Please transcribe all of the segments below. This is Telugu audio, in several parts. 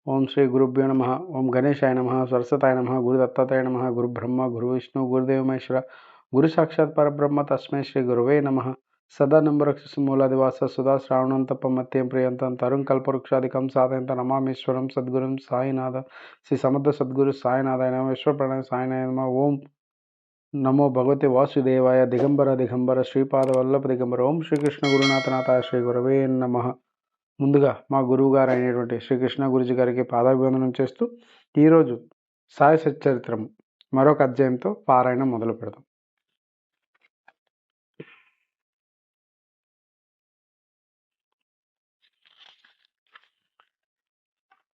ఓం శ్రీ గురుభ్యో నమ. ఓం గణేశాయ నమ. సరస్వతాయ నమ. గురు దత్తాత్రేయ నమ. గురు బ్రహ్మ గురు విష్ణు గురుదేవ మహేశ్వర గురు సాక్షాత్ పరబ్రహ్మ తస్మై శ్రీ గురువే నమ. సదా నంబరక్ష మూలాదివాస సుధా శ్రావణంతపమత్యం ప్రియంతం తరుణ్ కల్పవృక్షాదికం సాధయంత నమామీశ్వరం సద్గురుం సాయినాథ శ్రీ సమర్థ సద్గురు సాయినాథాయ నమ. విశ్వ ప్రణయ సాయినాయ నమ. ఓం నమో భగవతే వాసుదేవాయ. దిగంబర దిగంబర శ్రీపాద వల్లభ దిగంబర. ఓం శ్రీకృష్ణ గురునాథనాథాయ శ్రీ గురవే నమ. ముందుగా మా గురువు గారు అయినటువంటి శ్రీకృష్ణ గురుజీ గారికి పాదాభివందనం చేస్తూ ఈరోజు సాయి సచ్చరిత్రం మరొక అధ్యాయంతో పారాయణం మొదలు పెడదాం.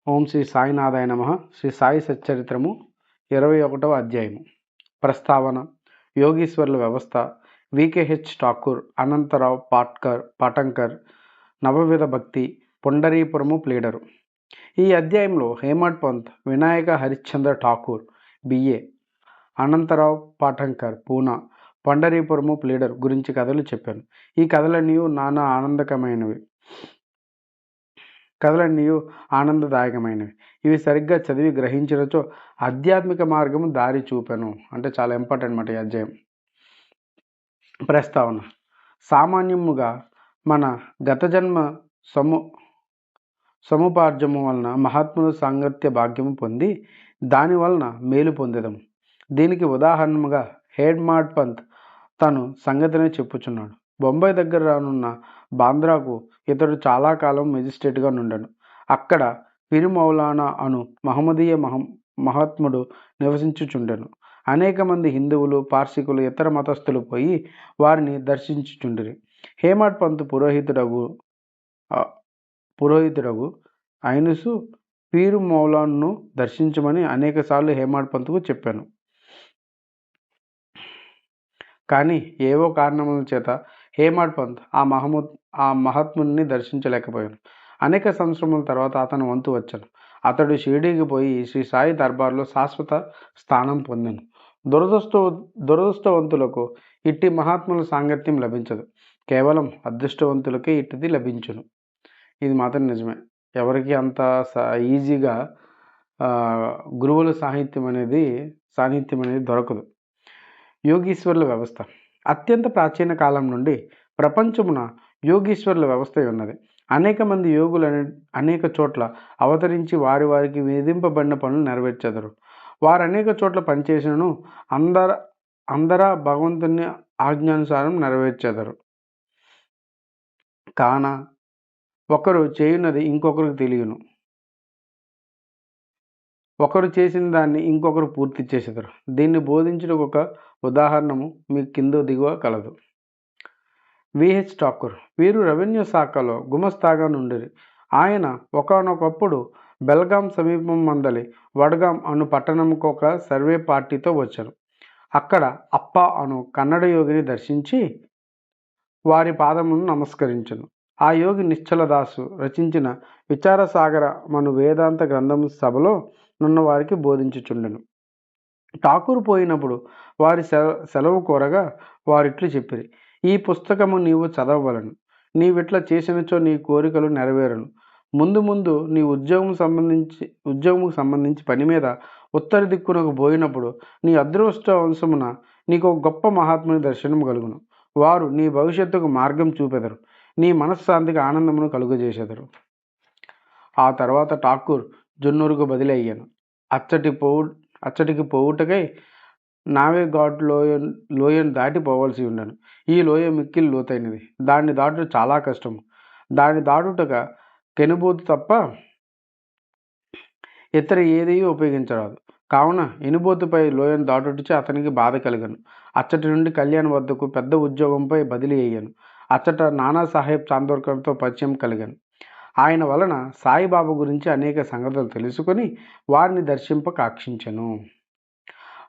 ఓం శ్రీ సాయినాథాయ నమ. శ్రీ సాయి సచ్చరిత్రము 21వ అధ్యాయము. ప్రస్తావన: యోగీశ్వర్ల వ్యవస్థ, వికేహెచ్ ఠాకూర్, అనంతరావు పాటంకర్, నవవిధ భక్తి, పుండరీపురము ప్లీడరు. ఈ అధ్యాయంలో హేమడ్ పంత్, వినాయక హరిశ్చంద్ర ఠాకూర్ బిఏ, అనంతరావు పాటంకర్ పూనా, పండరీపురము ప్లీడర్ గురించి కథలు చెప్పాను. ఈ కథలన్నీ నానా ఆనందదాయకమైనవి. ఇవి సరిగ్గా చదివి గ్రహించినచో ఆధ్యాత్మిక మార్గము దారి చూపాను. అంటే చాలా ఇంపార్టెంట్ అన్నమాట ఈ అధ్యాయం. ప్రస్తావన: సామాన్యముగా మన గత జన్మ సముపార్జము వలన మహాత్ముల సాంగత్య భాగ్యము పొంది దాని వలన మేలు పొందెదము. దీనికి ఉదాహరణముగా హేమడ్ పంత్ తను సంగతిని చెప్పుచున్నాడు. బొంబాయి దగ్గర రానున్న బాంద్రాకు ఇతడు చాలా కాలం మెజిస్ట్రేట్గా నుండెను. అక్కడ పిరి మౌలానా అను మహమ్మదీయ మహాత్ముడు నివసించుచుండెను. అనేక మంది హిందువులు, పార్సికులు, ఇతర మతస్థులు పోయి వారిని దర్శించుచుండిరి. హేమడ్ పంత్ పురోహితుడగు ఐనుసు పీరు మౌలాన్ను దర్శించమని అనేకసార్లు హేమడ్ పంత్కు చెప్పాను. కానీ ఏవో కారణముల చేత హేమడ్ పంత్ ఆ మహాత్ముని దర్శించలేకపోయాను. అనేక సంవత్సరముల తర్వాత అతను వంతు వచ్చాను. అతడు షిరిడీకి పోయి శ్రీ సాయి దర్బార్లో శాశ్వత స్థానం పొందాను. దురదృష్టవంతులకు ఇట్టి మహాత్ముల సాంగత్యం లభించదు. కేవలం అదృష్టవంతులకే ఇట్టిది లభించును. ఇది మాత్రం నిజమే. ఎవరికి అంత ఈజీగా గురువుల సాన్నిధ్యం అనేది దొరకదు. యోగీశ్వర్ల వ్యవస్థ. అత్యంత ప్రాచీన కాలం నుండి ప్రపంచమున యోగీశ్వర్ల వ్యవస్థ ఉన్నది. అనేక మంది యోగులు అనేక చోట్ల అవతరించి వారికి విధింపబడిన పనులు నెరవేర్చెదరు. వారు అనేక చోట్ల పనిచేసినను అందరా భగవంతుని ఆజ్ఞానుసారం నెరవేర్చెదరు. కాన ఒకరు చేయున్నది ఇంకొకరికి తెలియను. ఒకరు చేసిన దాన్ని ఇంకొకరు పూర్తి చేసేదారు. దీన్ని బోధించడానికి ఒక ఉదాహరణము మీ కింద దిగువ కలదు. విహెచ్ ఠాకూర్. వీరు రెవెన్యూ శాఖలో గుమస్తాగా నుండిరి. ఆయన ఒకానొకప్పుడు బెల్గాం సమీపం మందలి వడ్గాం అను పట్టణంకు ఒక సర్వే పార్టీతో వచ్చారు. అక్కడ అప్ప అను కన్నడ యోగిని దర్శించి వారి పాదమును నమస్కరించను. ఆ యోగి నిశ్చలదాసు రచించిన విచారసాగర మను వేదాంత గ్రంథము సభలో నున్న వారికి బోధించుచుండెను. ఠాకూర్ పోయినప్పుడు వారి సెలవు కోరగా వారిట్లు చెప్పిరి: ఈ పుస్తకము నీవు చదవవలను. నీవిట్లా చేసినచో నీ కోరికలు నెరవేరును. ముందు నీ ఉద్యోగముకు సంబంధించి పని మీద ఉత్తర దిక్కునకు పోయినప్పుడు నీ అదృష్టవంశమున నీకు గొప్ప మహాత్ముని దర్శనం కలుగును. వారు నీ భవిష్యత్తుకు మార్గం చూపెదరు. నీ మనశ్శాంతికి ఆనందమును కలుగజేసెదరు. ఆ తర్వాత ఠాకూర్ జున్నూరుకు బదిలీ అయ్యాను. అచ్చటికి పోవుటకై నావేఘాట్ లోయను దాటి పోవలసి ఉండను. ఈ లోయ మిక్కిలి లోతైనది. దాన్ని దాటుట చాలా కష్టము. దాన్ని దాటుటగా కెనుబోతు తప్ప ఇతర ఏదీ ఉపయోగించరాదు. కావున ఎనుబోతుపై లోయను దాటుటచే అతనికి బాధ కలిగను. అచ్చటి నుండి కళ్యాణ్ వద్దకు పెద్ద ఉద్యోగంపై బదిలీ అయ్యాను. అచ్చట నానాసాహెబ్ చాందోర్కర్తో పరిచయం కలిగాను. ఆయన వలన సాయిబాబా గురించి అనేక సంగతులు తెలుసుకొని వారిని దర్శింప కాక్షించెను.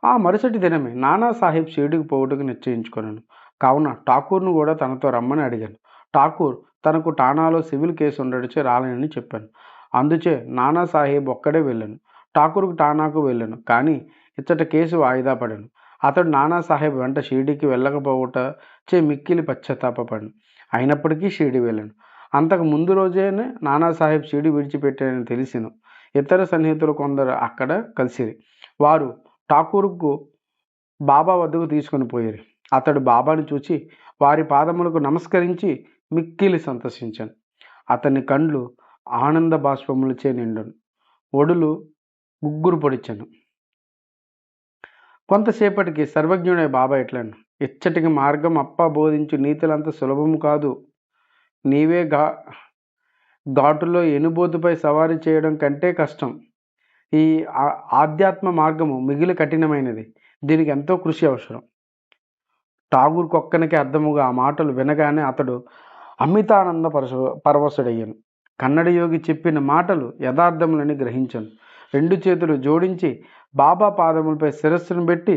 ఆ మరుసటి దినమే నానాసాహెబ్ షిరిడీకి పోవుటకు నిశ్చయించుకొనెను. కావున ఠాకూర్ను కూడా తనతో రమ్మని అడిగాను. ఠాకూర్ తనకు ఠానాలో సివిల్ కేసు ఉండటచే రాలేనని చెప్పాను. అందుచే నానాసాహెబ్ ఒక్కడే వెళ్ళాను. ఠాకూర్కు ఠానాకు వెళ్ళాను. కానీ ఇచ్చట కేసు వాయిదా పడాను. అతడు నానాసాహెబ్ వెంట షిరిడీకి వెళ్ళకపోవటచే మిక్కిలి పశ్చాత్తాపపడాను. అయినప్పటికీ షిరిడీ వెళ్ళాను. అంతకు ముందు రోజేనే నానాసాహెబ్ షిరిడీ విడిచిపెట్టానని తెలిసిను. ఇతర సన్నిహితులు కొందరు అక్కడ కలిసిరి. వారు ఠాకూర్కు బాబా వద్దకు తీసుకొని పోయారు. అతడు బాబాను చూచి వారి పాదములకు నమస్కరించి మిక్కిలి సంతోషించాను. అతని కండ్లు ఆనంద బాష్పములచే నిండును, ఒడులు గుగ్గురు పొడిచెను. కొంతసేపటికి సర్వజ్ఞుడై బాబా ఇట్లను, ఇచ్చటికి మార్గం అప్ప బోధించు నీతులంత సులభము కాదు. నీవే ఘాటులో ఎనుబోతుపై సవారీ చేయడం కంటే కష్టం. ఈ ఆధ్యాత్మ మార్గము మిగిలి కఠినమైనది. దీనికి ఎంతో కృషి అవసరం. ఠాగూర్ కొక్కనికి అర్థముగా ఆ మాటలు వినగానే అతడు అమితానంద పరవశుడయ్యాను. కన్నడ యోగి చెప్పిన మాటలు యథార్థములని గ్రహించాను. 2 చేతులు జోడించి బాబా పాదములపై శిరస్సును పెట్టి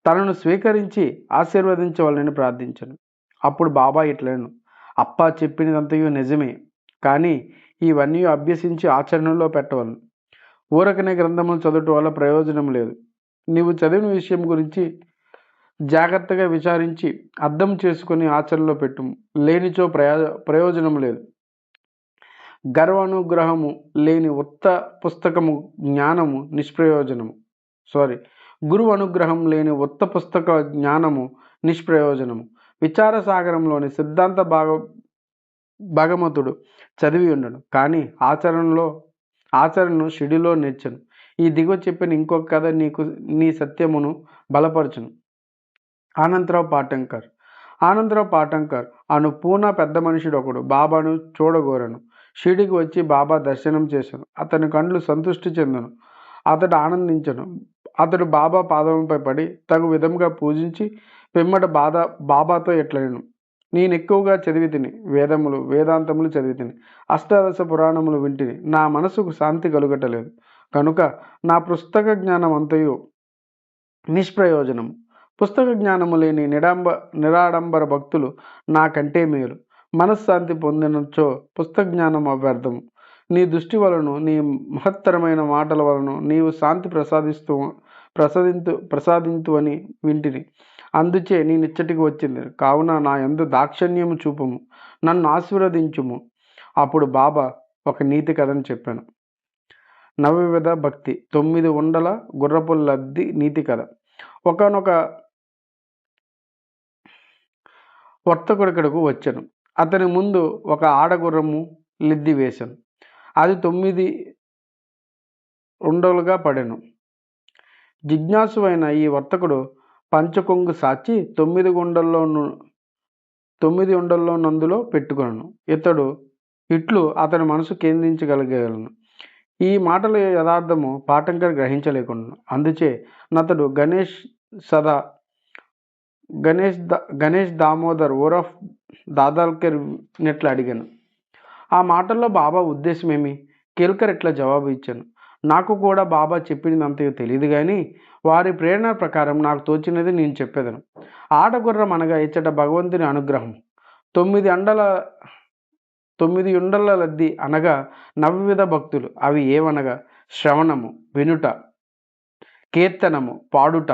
తనను స్వీకరించి ఆశీర్వదించవాలని ప్రార్థించాను. అప్పుడు బాబా ఇట్లను, అప్పా చెప్పినదంతయు నిజమే, కానీ ఇవన్నీ అభ్యసించి ఆచరణలో పెట్టవలను. ఊరకనే గ్రంథములు చదువుట వల్ల ప్రయోజనం లేదు. నీవు చదివిన విషయం గురించి జాగ్రత్తగా విచారించి అర్థం చేసుకుని ఆచరణలో పెట్టుము. లేనిచో ప్రయోజనం లేదు. గర్వానుగ్రహము లేని ఉత్త పుస్తకము జ్ఞానము నిష్ప్రయోజనము. గురువు అనుగ్రహం లేని ఉత్త పుస్తక జ్ఞానము నిష్ప్రయోజనము. విచారసాగరంలోని సిద్ధాంత భగమతుడు చదివి ఉండను, కానీ ఆచరణను షిడిలో నేర్చను. ఈ దిగువ చెప్పిన ఇంకొక కథ నీ సత్యమును బలపరచును. ఆనందరావు పాటంకర్ అను పూనా పెద్ద మనుషుడు ఒకడు బాబాను చూడగోరను. షిడికి వచ్చి బాబా దర్శనం చేశాను. అతని కండ్లు సంతృష్టి చెందను. అతడు ఆనందించను. అతడు బాబా పాదములపై పడి తగు విధముగా పూజించి పిమ్మట బాబాతో ఎట్లనెను, నేను ఎక్కువగా చదివి తిని, వేదాంతములు చదివి తిని, అష్టాదశ పురాణములు వింటిని, నా మనసుకు శాంతి కలుగటలేదు. కనుక నా పుస్తక జ్ఞానం అంతయు నిష్ప్రయోజనము. పుస్తక జ్ఞానము లేని నిరాడంబర భక్తులు నాకంటే మేలు. మనశ్శాంతి పొందినచో పుస్తక జ్ఞానం అవ్యర్థము. నీ దృష్టి వలను, నీ మహత్తరమైన మాటల వలను నీవు శాంతి ప్రసాదింతువని వింటిని. అందుచే నేనిచ్చటికి వచ్చింది. కావున నా యందు దాక్షిణ్యము చూపము, నన్ను ఆశీర్వదించుము. అప్పుడు బాబా ఒక నీతి కథను చెప్పాను. నవవిధ భక్తి 9 ఉండల గుర్రపు లద్ది నీతి కథ. ఒకనొక వర్తకుడికడకు వచ్చాను. అతని ముందు ఒక ఆడగుర్రము లెద్ది వేశాను. అది 9 ఉండలుగా పడెను. జిజ్ఞాసువైన ఈ వర్తకుడు పంచకొంగు సాచి 9 ఉండల్లో నందులో పెట్టుకొనను. ఇట్లు అతని మనసు కేంద్రించగలిగలను. ఈ మాటల యథార్థము పాటంకర్ గ్రహించలేకుండా, అందుచే నతడు గణేష్ దామోదర్ ఓరఫ్ దాదాల్కర్ నెట్లు అడిగాను. ఆ మాటల్లో బాబా ఉద్దేశం ఏమి? కేల్కర్ ఎట్లా జవాబు ఇచ్చాను, నాకు కూడా బాబా చెప్పినదంతయో తెలియదు, కానీ వారి ప్రేరణ ప్రకారం నాకు తోచినది నేను చెప్పేదను. ఆడగుర్రం అనగా ఇచ్చట భగవంతుని అనుగ్రహం. 9 ఉండల లద్ది అనగా నవవిధ భక్తులు. అవి ఏవనగా శ్రవణము, వినుట, కీర్తనము, పాడుట,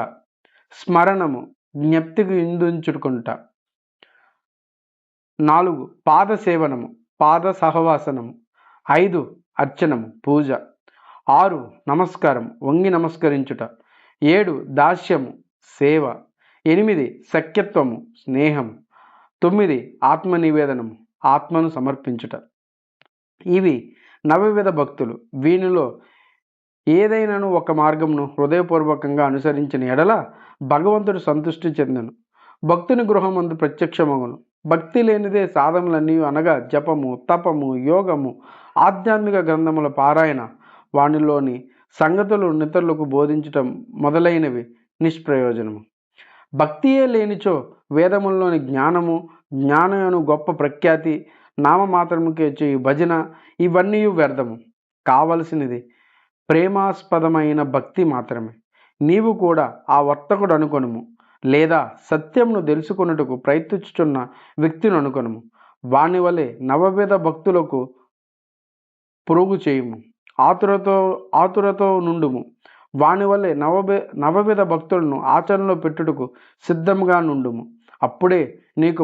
స్మరణము, జ్ఞప్తికి ఇందుంచుకుంట. 4 పాద సేవనము, పాద సహవాసనము. 5 అర్చనము, పూజ. 6 నమస్కారం, వంగి నమస్కరించుట. 7 దాస్యము, సేవ. 8 సఖ్యత్వము, స్నేహము. 9 ఆత్మ నివేదనము, ఆత్మను సమర్పించుట. ఇవి నవవిధ భక్తులు. వీనిలో ఏదైనాను ఒక మార్గమును హృదయపూర్వకంగా అనుసరించిన ఎడల భగవంతుడు సంతృష్టి చెందను, భక్తుని గృహమందు ప్రత్యక్షమగును. భక్తి లేనిదే సాధములన్నీ అనగా జపము, తపము, యోగము, ఆధ్యాత్మిక గ్రంథముల పారాయణ, వానిలోని సంగతులు నితరులకు బోధించటం మొదలైనవి నిష్ప్రయోజనము. భక్తియే లేనిచో వేదముల్లోని జ్ఞానమును గొప్ప ప్రఖ్యాతి, నామమాత్రముకే చేయు భజన ఇవన్నీ వ్యర్థము. కావలసినది ప్రేమాస్పదమైన భక్తి మాత్రమే. నీవు కూడా ఆ వర్తకుడు అనుకొనుము, లేదా సత్యమును తెలుసుకొనుటకు ప్రయత్నించుచున్న వ్యక్తిని అనుకొనుము. వాని వలె నవవిధ భక్తులకు పొరుగు చేయుము, ఆతురతో నుండుము. వాని వలె నవవిధ భక్తులను ఆచరణలో పెట్టుటకు సిద్ధంగా నుండుము. అప్పుడే నీకు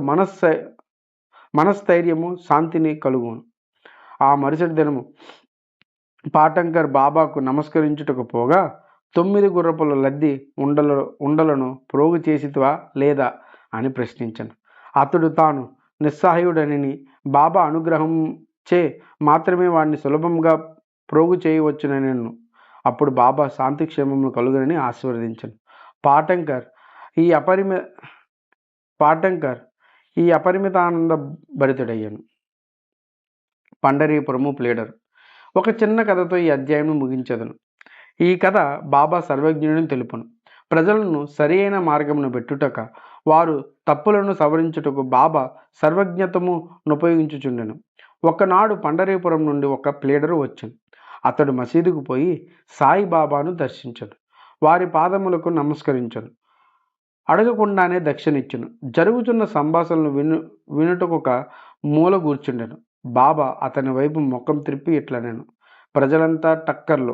మనస్థైర్యము, శాంతిని కలుగును. ఆ మరుసటి దినము పాటంకర్ బాబాకు నమస్కరించుటకు పోగా 9 గుర్రపుల లద్ది ఉండలను ప్రోగు చేసితివా లేదా అని ప్రశ్నించను. అతడు తాను నిస్సహాయుడని బాబా అనుగ్రహం చే మాత్రమే వాడిని సులభంగా ప్రోగు చేయవచ్చునను. అప్పుడు బాబా శాంతి క్షేమములు కలుగునని ఆశీర్వదించను. పాటంకర్ ఈ అపరిమితానంద భరితుడయ్యను. పండరీపురము ప్లేడర్. ఒక చిన్న కథతో ఈ అధ్యాయం ముగించదను. ఈ కథ బాబా సర్వజ్ఞుడిని తెలుపును. ప్రజలను సరి అయిన మార్గమును పెట్టుటక వారు తప్పులను సవరించుటకు బాబా సర్వజ్ఞతమును ఉపయోగించుచుండెను. ఒకనాడు పండరీపురం నుండి ఒక ప్లేడరు వచ్చాను. అతడు మసీదుకు పోయి సాయిబాబాను దర్శించను. వారి పాదములకు నమస్కరించను. అడగకుండానే దక్షిణిచ్చును. జరుగుతున్న సంభాషణలు వినుటకు ఒక మూల కూర్చుండెను. బాబా అతని వైపు ముఖం త్రిప్పి ఇట్లనెను, ప్రజలంతా టక్కర్లు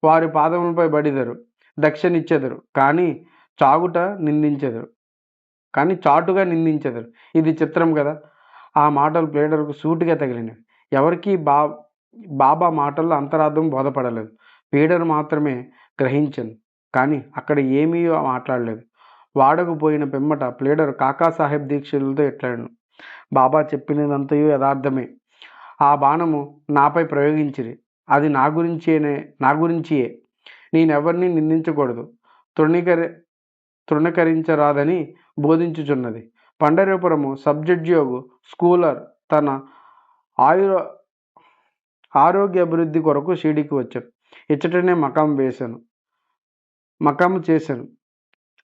వారి పాదములపై బడిదరు, దక్షిణిచ్చెదరు, కానీ చాటుగా నిందించెదరు. ఇది చిత్రం కదా. ఆ మాటలు ప్లేడర్కు సూటిగా తగిలినవి. ఎవరికీ బాబా మాటల్లో అంతరార్థం బోధపడలేదు. ప్లేడర్ మాత్రమే గ్రహించను, కానీ అక్కడ ఏమీ మాట్లాడలేదు. వాడకు పోయిన పిమ్మట ప్లేడర్ కాకాసాహెబ్ దీక్షితులతో ఎట్లాడను, బాబా చెప్పినదంతయు యథార్థమే. ఆ బాణము నాపై ప్రయోగించిరి. అది నా గురించియే. నేనెవరిని నిందించకూడదు, తృణీకరించరాదని బోధించుచున్నది. పండరీపురము సబ్జడ్జియోగు స్కూలర్ తన ఆరోగ్య అభివృద్ధి కొరకు షిరిడీకి వచ్చాను. ఇచ్చటనే మకాము చేశాను.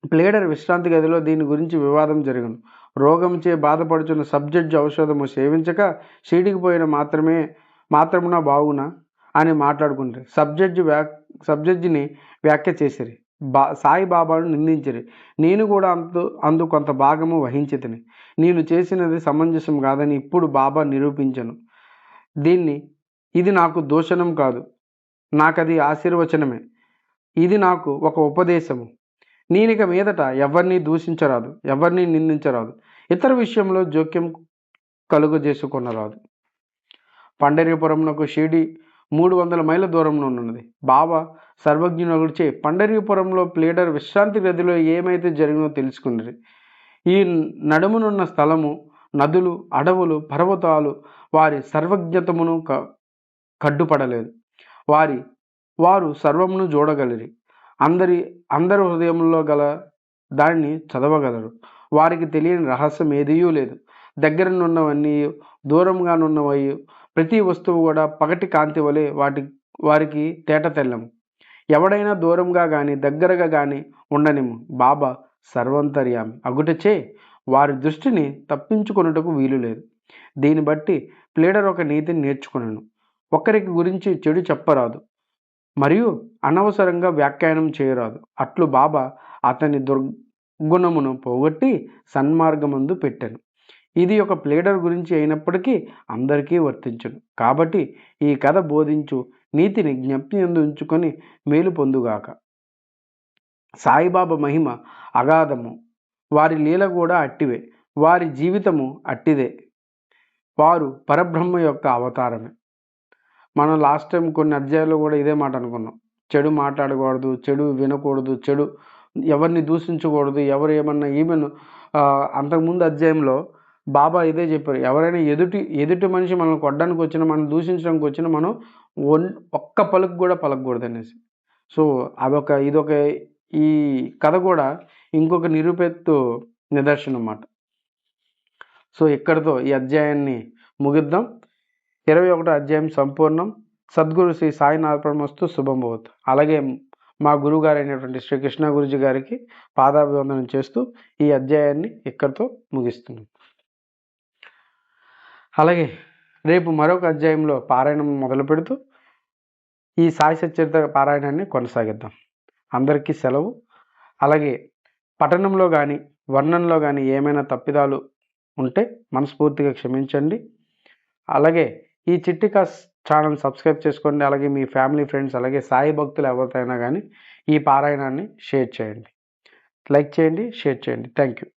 ప్లేడర్ విశ్రాంతి గదిలో దీని గురించి వివాదం జరుగును. రోగంచే బాధపడుచున్న సబ్జడ్జి ఔషధము సేవించక షిరిడీకి పోయిన మాత్రమున బాగునా అని మాట్లాడుకుంటారు. సబ్జడ్జిని వ్యాఖ్య చేసిరి. సాయిబాబాను నిందించిరి. నేను కూడా అందు కొంత భాగము వహించితిని. నేను చేసినది సమంజసం కాదని ఇప్పుడు బాబా నిరూపించను. ఇది నాకు దూషణం కాదు, నాకది ఆశీర్వచనమే. ఇది నాకు ఒక ఉపదేశము. నేనిక మీదట ఎవరిని దూషించరాదు, ఎవరిని నిందించరాదు, ఇతర విషయంలో జోక్యం కలుగజేసుకొనరాదు. పండరీపురంకు షిరిడి 300 మైళ్ళ దూరంలో ఉన్నది. బాబా సర్వజ్ఞునిచే పండరీపురంలో ప్లేడర్ విశ్రాంతి గదిలో ఏమైతే జరిగినో తెలుసుకున్నది. ఈ నడుమునున్న స్థలము, నదులు, అడవులు, పర్వతాలు వారి సర్వజ్ఞతమును కడ్డుపడలేదు. వారు సర్వమును చూడగలిరి. అందరి హృదయంలో గల దానిని చదవగలరు. వారికి తెలియని రహస్యం ఏదీయూ లేదు. దగ్గరనున్నవన్నీ, దూరంగానున్నవన్నీ, ప్రతి వస్తువు కూడా పగటి కాంతి వలె వారికి తేట తెల్లము. ఎవడైనా దూరంగా కానీ దగ్గరగా కానీ ఉండనిము, బాబా సర్వంతర్యామి అగుటచే వారి దృష్టిని తప్పించుకొనుటకు వీలు లేదు. దీన్ని బట్టి ప్లేడర్ ఒక నీతిని నేర్చుకున్నాను. ఒకరికి గురించి చెడు చెప్పరాదు, మరియు అనవసరంగా వ్యాఖ్యానం చేయరాదు. అట్లు బాబా అతని దుర్గుణమును పోగొట్టి సన్మార్గమందు పెట్టాను. ఇది ఒక ప్లేడర్ గురించి అయినప్పటికీ అందరికీ వర్తించును. కాబట్టి ఈ కథ బోధించు నీతిని జ్ఞప్తి ఉంచుకొని మేలు పొందుగాక. సాయిబాబా మహిమ అగాధము, వారి లీల కూడా అట్టివే, వారి జీవితము అట్టిదే. వారు పరబ్రహ్మ యొక్క అవతారమే. మనం లాస్ట్ టైం కొన్ని అధ్యాయాల్లో కూడా ఇదే మాట అనుకున్నాం. చెడు మాట్లాడకూడదు, చెడు వినకూడదు, చెడు ఎవరిని దూషించకూడదు, ఎవరు ఏమన్నా ఈవెన్ అంతకుముందు అధ్యాయంలో బాబా ఇదే చెప్పారు. ఎవరైనా ఎదుటి మనిషి మనల్ని కొట్టడానికి వచ్చినా, మనం దూషించడానికి వచ్చినా మనం ఒక్క పలుకు కూడా పలకూడదు అనేసి. సో ఇదొక ఈ కథ కూడా ఇంకొక నిరూపెత్తు నిదర్శనం అన్నమాట. సో ఇక్కడితో ఈ అధ్యాయాన్ని ముగిద్దాం. 21వ అధ్యాయం సంపూర్ణం. సద్గురు శ్రీ సాయినాథమస్తు శుభం భవతు. అలాగే మా గురువుగారు అయినటువంటి శ్రీ కృష్ణ గురుజీ గారికి పాదాభివందనం చేస్తూ ఈ అధ్యాయాన్ని ఇక్కడితో ముగిస్తున్నాం. అలాగే రేపు మరొక అధ్యాయంలో పారాయణం మొదలు పెడుతూ ఈ సాయి సచ్చరిత్ర పారాయణాన్ని కొనసాగిద్దాం. అందరికీ సెలవు. అలాగే పఠనంలో కానీ వర్ణనలో కానీ ఏమైనా తప్పిదాలు ఉంటే మనస్ఫూర్తిగా క్షమించండి. అలాగే ఈ చిట్టికా ఛానల్ సబ్స్క్రైబ్ చేసుకోండి. అలాగే మీ ఫ్యామిలీ, ఫ్రెండ్స్, అలాగే సాయి భక్తులు ఎవరికైనా కానీ ఈ పారాయణాన్ని షేర్ చేయండి. లైక్ చేయండి, షేర్ చేయండి. Thank you.